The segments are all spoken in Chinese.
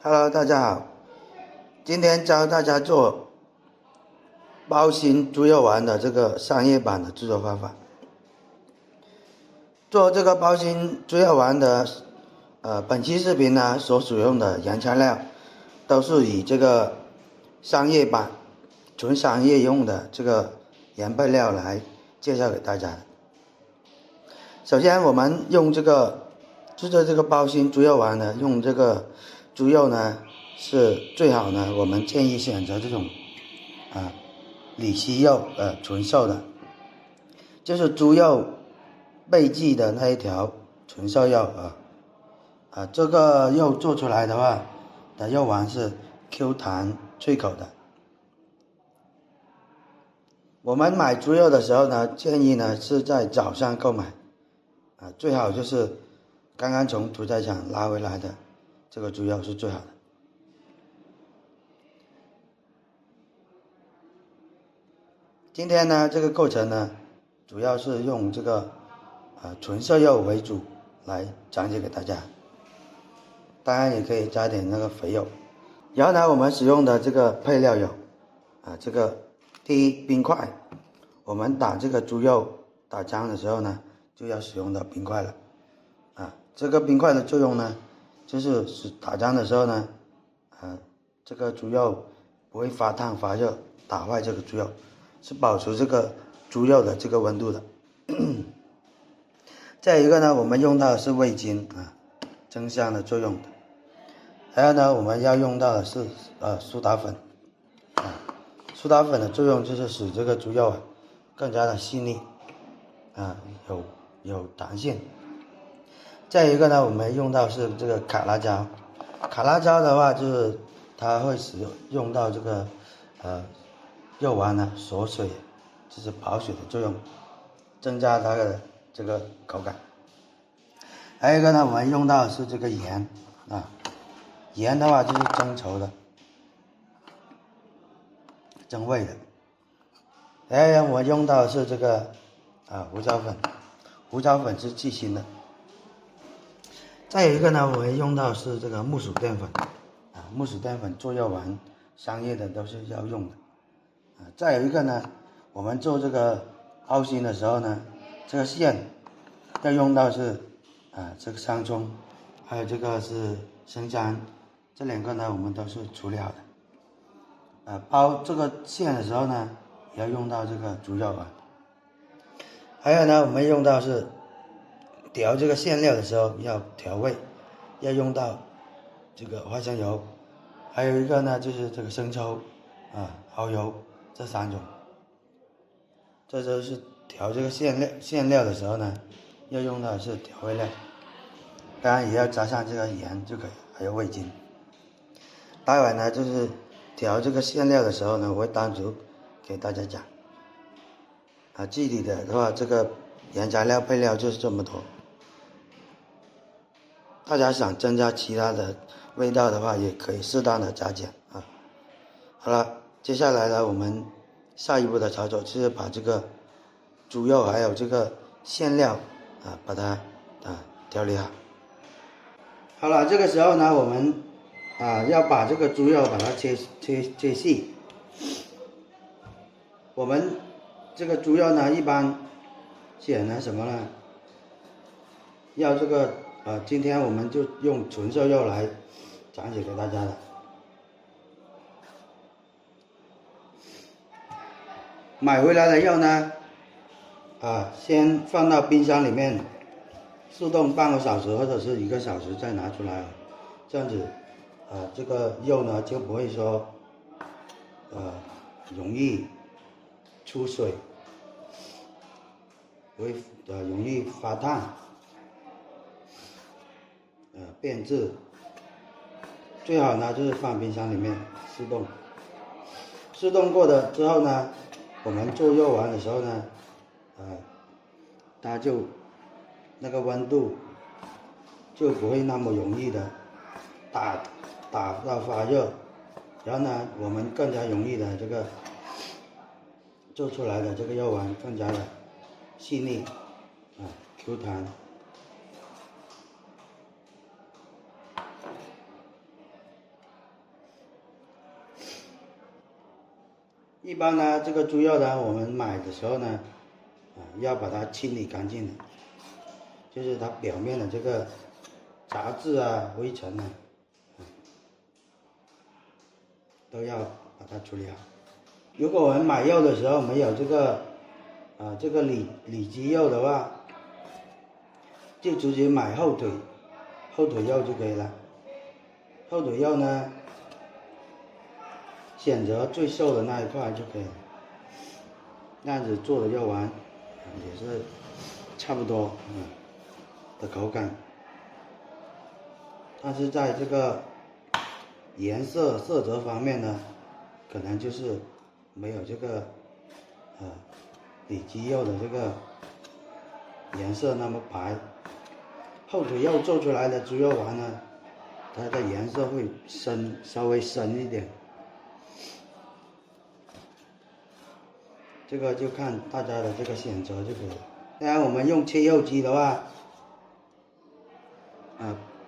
Hello，大家好，今天教大家做包心猪肉丸的这个商业版的制作方法。做这个包心猪肉丸的，本期视频呢所使用的原材料都是以这个商业版、纯商业用的这个原配料来介绍给大家的。首先，我们用这个制作这个包心猪肉丸呢，用这个猪肉呢是最好呢，我们建议选择这种里脊肉，纯瘦的，就是猪肉背脊的那一条纯瘦肉这个肉做出来的话，的肉丸是 Q 弹脆口的。我们买猪肉的时候呢，建议呢是在早上购买，最好就是刚刚从屠宰场拉回来的这个猪肉是最好的。今天呢，这个构成呢，主要是用这个纯瘦肉为主来讲解给大家，当然也可以加点那个肥肉。然后呢，我们使用的这个配料有这个第一，冰块，我们打这个猪肉打浆的时候呢，就要使用到冰块了这个冰块的作用呢，就是使打浆的时候呢，这个猪肉不会发烫发热，打坏这个猪肉，是保持这个猪肉的这个温度的。再一个呢，我们用到的是味精增香的作用的。还有呢，我们要用到的是苏打粉苏打粉的作用就是使这个猪肉更加的细腻有弹性。再一个呢，我们用到是这个卡拉胶。卡拉胶的话，就是它会用到这个肉丸呢锁水，就是保水的作用，增加它的这个口感。还有一个呢，我们用到的是这个盐盐的话就是增稠的、增味的。还有我用到的是这个胡椒粉，胡椒粉是去腥的。再有一个呢，我们用到是这个木薯淀粉木薯淀粉做肉丸商业的都是要用的再有一个呢，我们做这个包心的时候呢，这个馅要用到是这个香葱，还有这个是生姜，这两个呢我们都是处理好的包这个馅的时候呢，也要用到这个猪肉还有呢，我们用到是调这个馅料的时候要调味，要用到这个花生油，还有一个呢就是这个生抽蚝油，这三种。这就是调这个馅料的时候呢，要用到的是调味料，当然也要加上这个盐就可以，还有味精。待会呢就是调这个馅料的时候呢，我会单独给大家讲具体的话，这个原材料配料就是这么多。大家想增加其他的味道的话，也可以适当的加减好了，接下来呢，我们下一步的操作就是把这个猪肉还有这个馅料把它调理好。好了，这个时候呢，我们要把这个猪肉把它切细。我们这个猪肉呢，一般选呢什么呢？要这个今天我们就用纯瘦肉来讲解给大家的。买回来的肉呢，先放到冰箱里面速冻半个小时或者是1个小时再拿出来这样子这个肉呢就不会说容易出水，不会容易发烫变质。最好呢就是放冰箱里面速冻，速冻过的之后呢，我们做肉丸的时候呢它就那个温度就不会那么容易的打到发热，然后呢我们更加容易的这个做出来的这个肉丸更加的细腻Q 弹。一般呢，这个猪肉呢，我们买的时候呢，要把它清理干净的，就是它表面的这个杂质啊、灰尘啊，都要把它处理好。如果我们买肉的时候没有这个这个里脊肉的话，就直接买后腿肉就可以了。后腿肉呢，选择最瘦的那一块就可以了，那样子做的肉丸也是差不多的口感，但是在这个颜色色泽方面呢，可能就是没有这个里脊肉的这个颜色那么白。后腿肉做出来的猪肉丸呢，它的颜色会稍微深一点，这个就看大家的这个选择就可以了。当然我们用切肉机的话，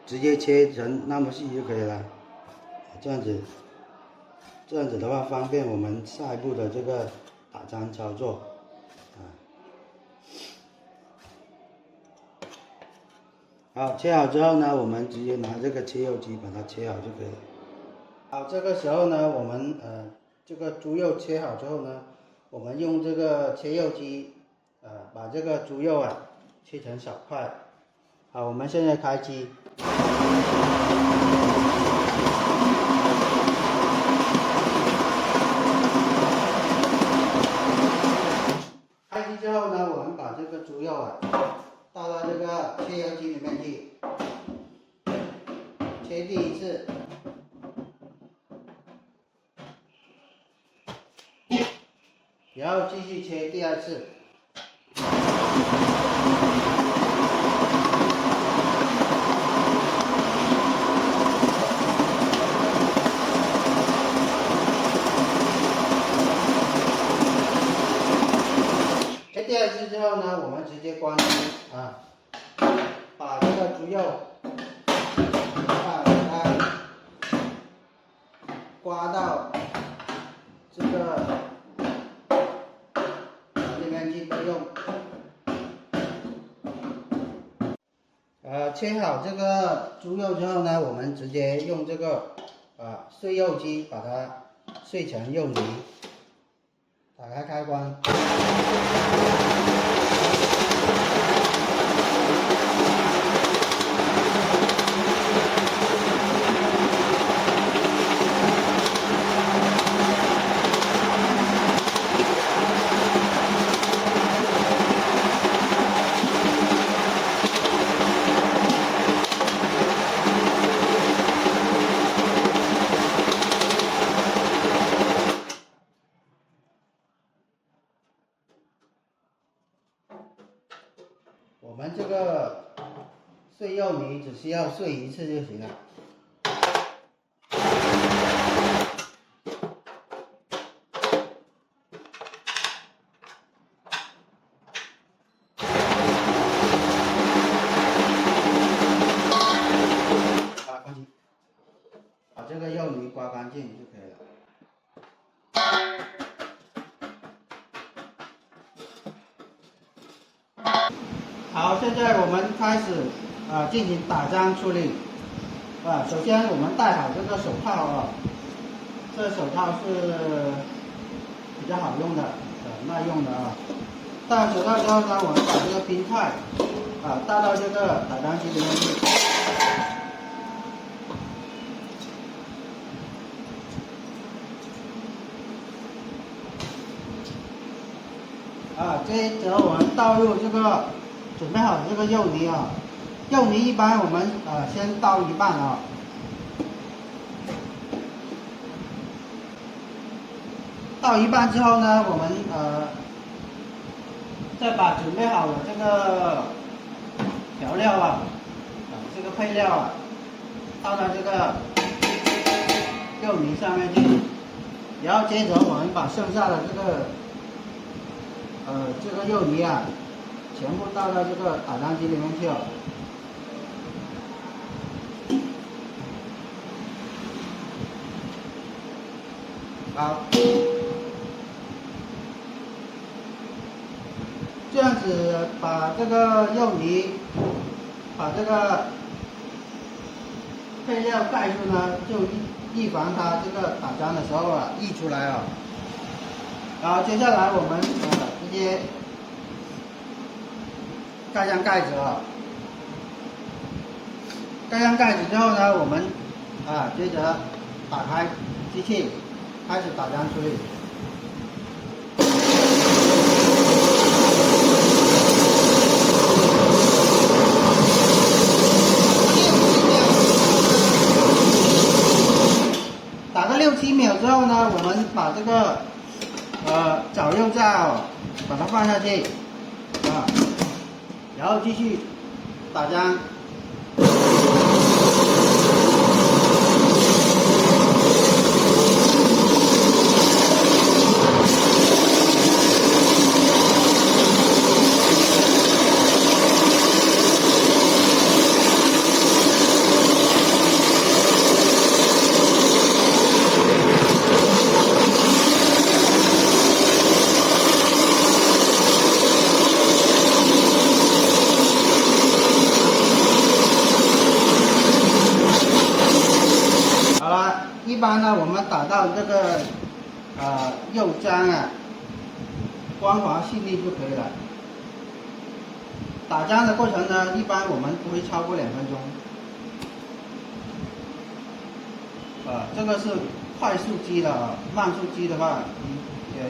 直接切成那么细就可以了，这样子的话方便我们下一步的这个打浆操作。好，切好之后呢，我们直接拿这个切肉机把它切好就可以了。好，这个时候呢，我们这个猪肉切好之后呢，我们用这个切肉机把这个猪肉切成小块。好，我们现在开机。开机之后呢，我们把这个猪肉倒到这个切肉机里面去，切第一次，然后继续切第二次。切第二次之后呢，我们直接关机把这个猪肉给它刮到这个里面去备用。切好这个猪肉之后呢，我们直接用这个碎肉机把它碎成肉泥。打开开关。我们这个碎肉泥只需要碎一次就行了。关机，把这个肉泥刮干净就可以了。好，现在我们开始进行打浆处理。首先我们戴好这个手套这个手套是比较好用的，耐用的戴好手套之后呢，我们把这个冰块倒到这个打浆机里面去。接着我们倒入这个准备好的这个肉泥肉泥一般我们先倒一半倒一半之后呢，我们再把准备好的这个调料这个配料倒到这个肉泥上面去，然后接着我们把剩下的这个肉泥全部倒到这个打浆机里面去好，子把这个肉泥，把这个配料盖住呢，就预防它这个打浆的时候啊溢出来啊。然后接下来我们直接盖上盖子啊。盖上盖子之后呢，我们接着打开机器，开始打浆处理。打个6-7秒之后呢，我们把这个绞肉架把它放下去然后继续打浆。一般呢，我们打到这个肉浆光滑细腻就可以了。打浆的过程呢，一般我们不会超过2分钟。这个是快速机的慢速机的话，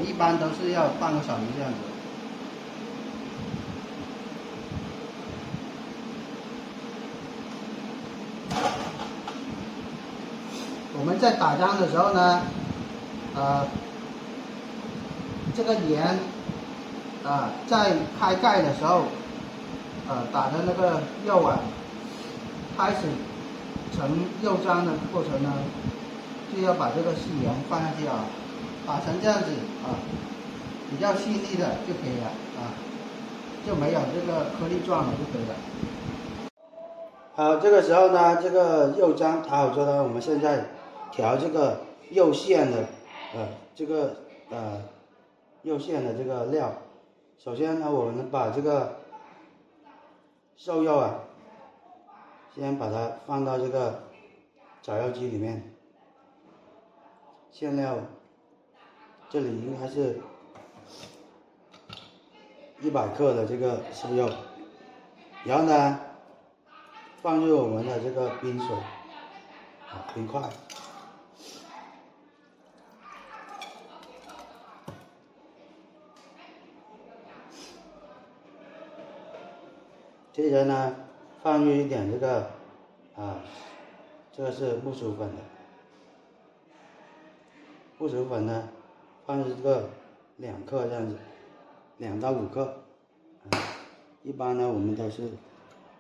一般都是要半个小时这样子。我们在打浆的时候呢，这个盐在开盖的时候，打的那个肉开始成肉浆的过程呢，就要把这个细盐放下去打成这样子比较细腻的就可以了就没有这个颗粒状的就可以了。好，这个时候呢，这个肉浆打好之后呢，我们现在调这个肉馅的肉馅的这个料。首先呢，我们把这个瘦肉先把它放到这个绞肉机里面。馅料这里应该是100克的这个瘦肉，然后呢放入我们的这个冰水冰块。接着呢，放入一点这个这个是木薯粉的，木薯粉呢放入这个2克这样子，2到5克。一般呢我们都是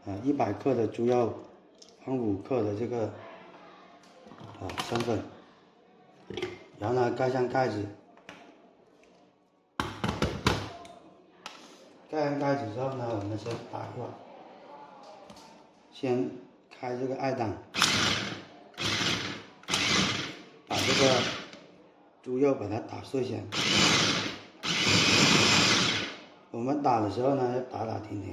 100克的猪肉放5克的这个生粉，然后呢盖上盖子。盖上盖子之后呢，我们先打一会儿，先开这个2档，把这个猪肉把它打碎先。我们打的时候呢，要打打停停。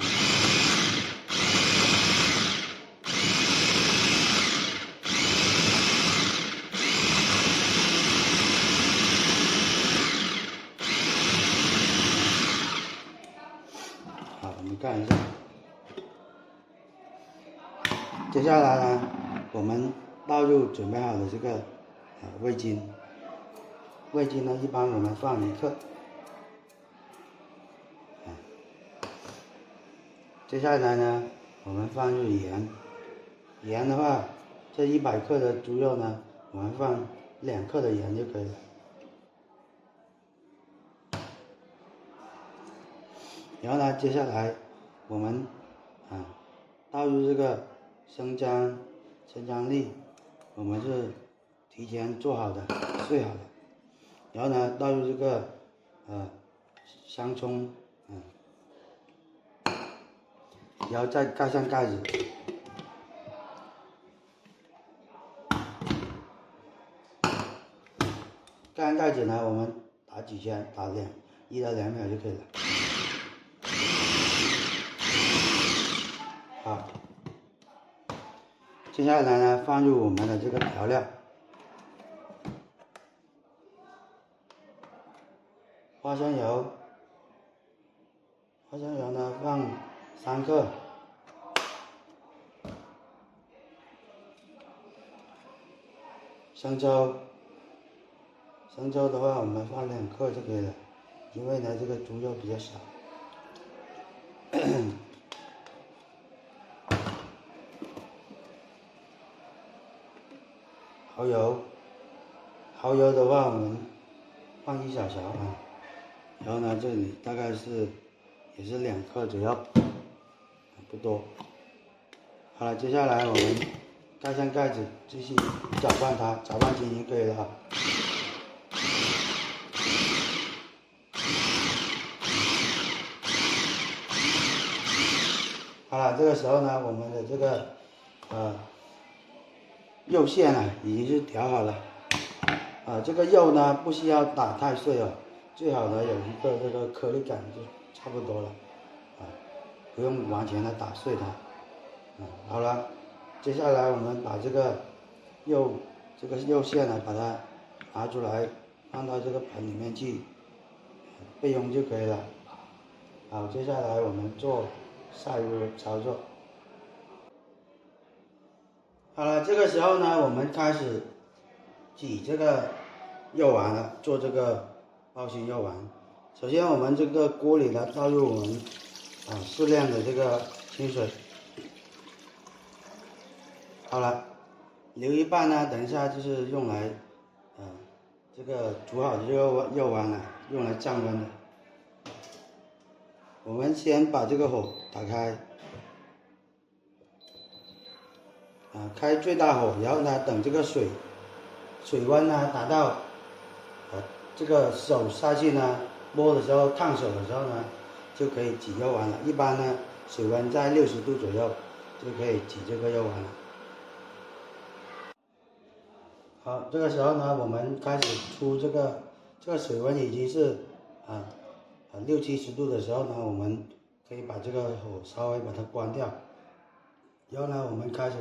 我们看一下，接下来呢，我们倒入准备好的这个味精。味精呢，一般我们放1克。接下来呢，我们放入盐。盐的话，这100克的猪肉呢，我们放2克的盐就可以了。然后呢，接下来我们倒入这个生姜粒，我们是提前做好的、碎好的。然后呢，倒入这个香葱，然后再盖上盖子。盖上盖子呢，我们打几圈，打1到2秒就可以了。接下来呢，放入我们的这个调料，花生油，花生油呢放3克，生抽，生抽的话我们放2克就可以了，因为呢这个猪肉比较少。蚝油，蚝油的话我们放1小勺啊，然后呢这里大概是也是2克左右，不多。好了，接下来我们盖上盖子，继续搅拌它，搅拌均匀就可以了啊。好了，这个时候呢，我们的这个肉馅啊已经是调好了，这个肉呢不需要打太碎哦，最好呢有一个这个颗粒感就差不多了，不用完全的打碎它，好了，接下来我们把这个肉馅呢把它拿出来，放到这个盆里面去备用就可以了。好，接下来我们做下一步操作。好了，这个时候呢，我们开始挤这个肉丸了，做这个包心肉丸。首先，我们这个锅里呢倒入我们适量的这个清水。好了，留一半呢，等一下就是用来这个煮好的肉丸呢，用来降温的。我们先把这个火打开。开最大火，然后呢，等这个水温呢达到这个手下去呢摸的时候烫手的时候呢，就可以挤肉丸了。一般呢，水温在60度左右就可以挤这个肉丸了。好，这个时候呢，我们开始出这个水温已经是60、70度的时候呢，我们可以把这个火稍微把它关掉，然后呢，我们开始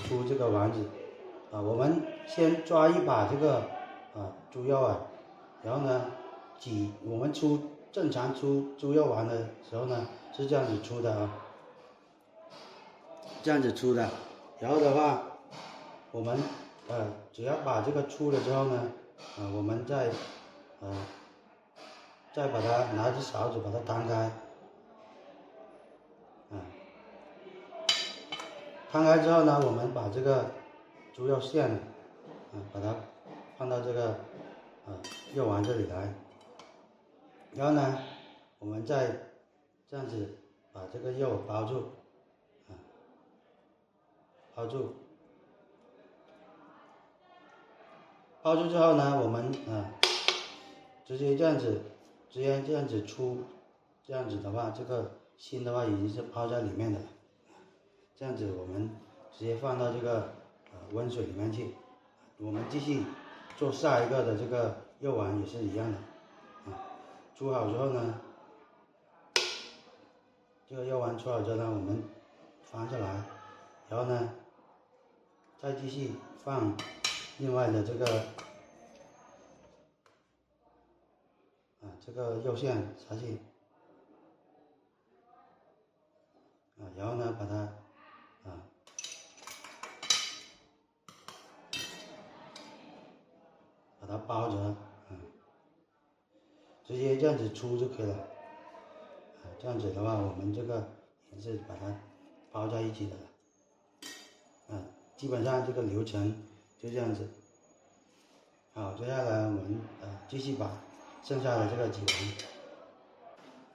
出这个丸子，我们先抓一把这个猪肉啊，然后呢我们正常出猪肉丸的时候呢是这样子出的啊，这样子出的，然后的话我们只要把这个出了之后呢，我们再把它拿只勺子把它摊开，摊开之后呢，我们把这个猪肉馅把它放到这个肉丸这里来，然后呢，我们再这样子把这个肉包住，包住之后呢，我们直接这样子出，这样子的话，这个心的话已经是包在里面的了。这样子我们直接放到这个温水里面去，我们继续做下一个的这个肉丸也是一样的，煮好之后呢，这个肉丸煮好之后呢，我们翻下来，然后呢再继续放另外的这个肉馅下去，然后呢把它包着，直接这样子出就可以了，这样子的话，我们这个也是把它包在一起的了，基本上这个流程就这样子。好，接下来我们继续把剩下的这个挤完。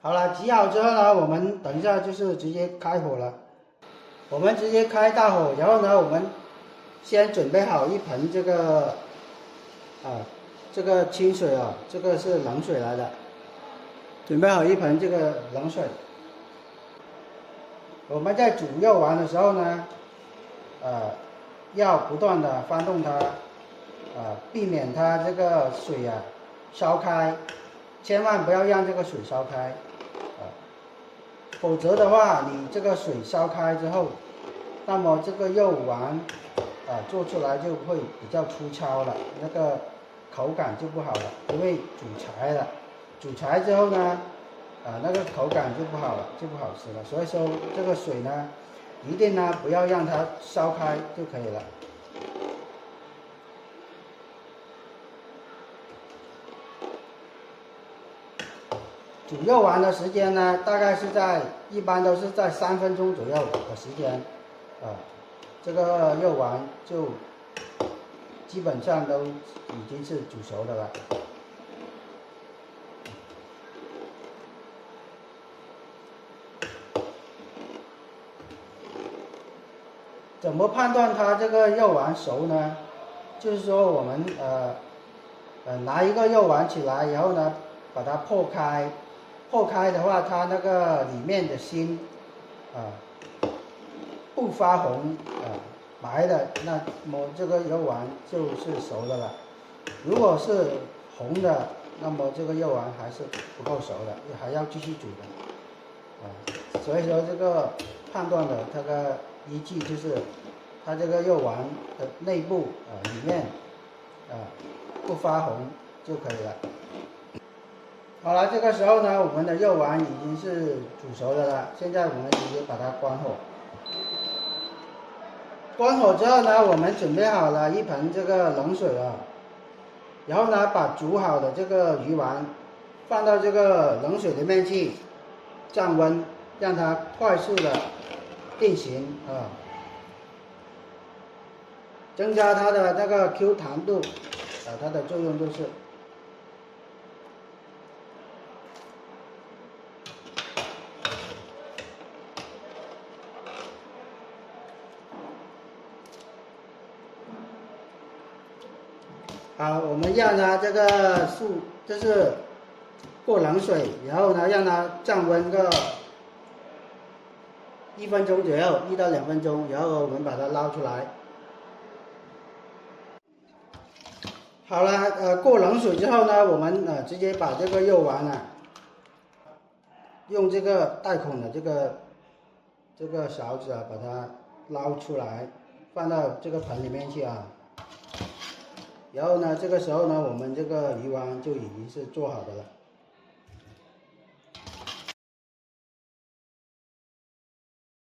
好了，挤好之后呢，我们等一下就是直接开火了。我们直接开大火，然后呢，我们先准备好一盆这个这个清水啊，这个是冷水来的，准备好一盆这个冷水。我们在煮肉丸的时候呢，要不断的翻动它，避免它这个水烧开，千万不要让这个水烧开，否则的话，你这个水烧开之后，那么这个肉丸做出来就会比较粗糙了，那个口感就不好了，因为煮柴了，煮柴之后呢，那个口感就不好了，就不好吃了。所以说这个水呢，一定呢不要让它烧开就可以了。煮肉丸的时间呢，大概是一般都是在3分钟左右的时间，这个肉丸就基本上都已经是煮熟的了。怎么判断它这个肉丸熟呢？就是说我们拿一个肉丸起来，然后呢把它破开，破开的话，它那个里面的心不发红白的，那么这个肉丸就是熟的了。如果是红的，那么这个肉丸还是不够熟的，还要继续煮的。所以说这个判断的这个依据就是它这个肉丸的内部里面不发红就可以了。好了，这个时候呢，我们的肉丸已经是煮熟的了。现在我们直接把它关火。关火之后呢，我们准备好了一盆这个冷水然后呢，把煮好的这个鱼丸放到这个冷水里面去降温，让它快速的定型增加它的那个 Q 弹度它的作用就是。好，我们让它这个就是过冷水，然后呢让它降温个1分钟左右，1到2分钟，然后我们把它捞出来。好了，过冷水之后呢，我们直接把这个肉丸用这个带孔的这个勺子把它捞出来，放到这个盆里面去然后呢，这个时候呢，我们这个鱼丸就已经是做好的了。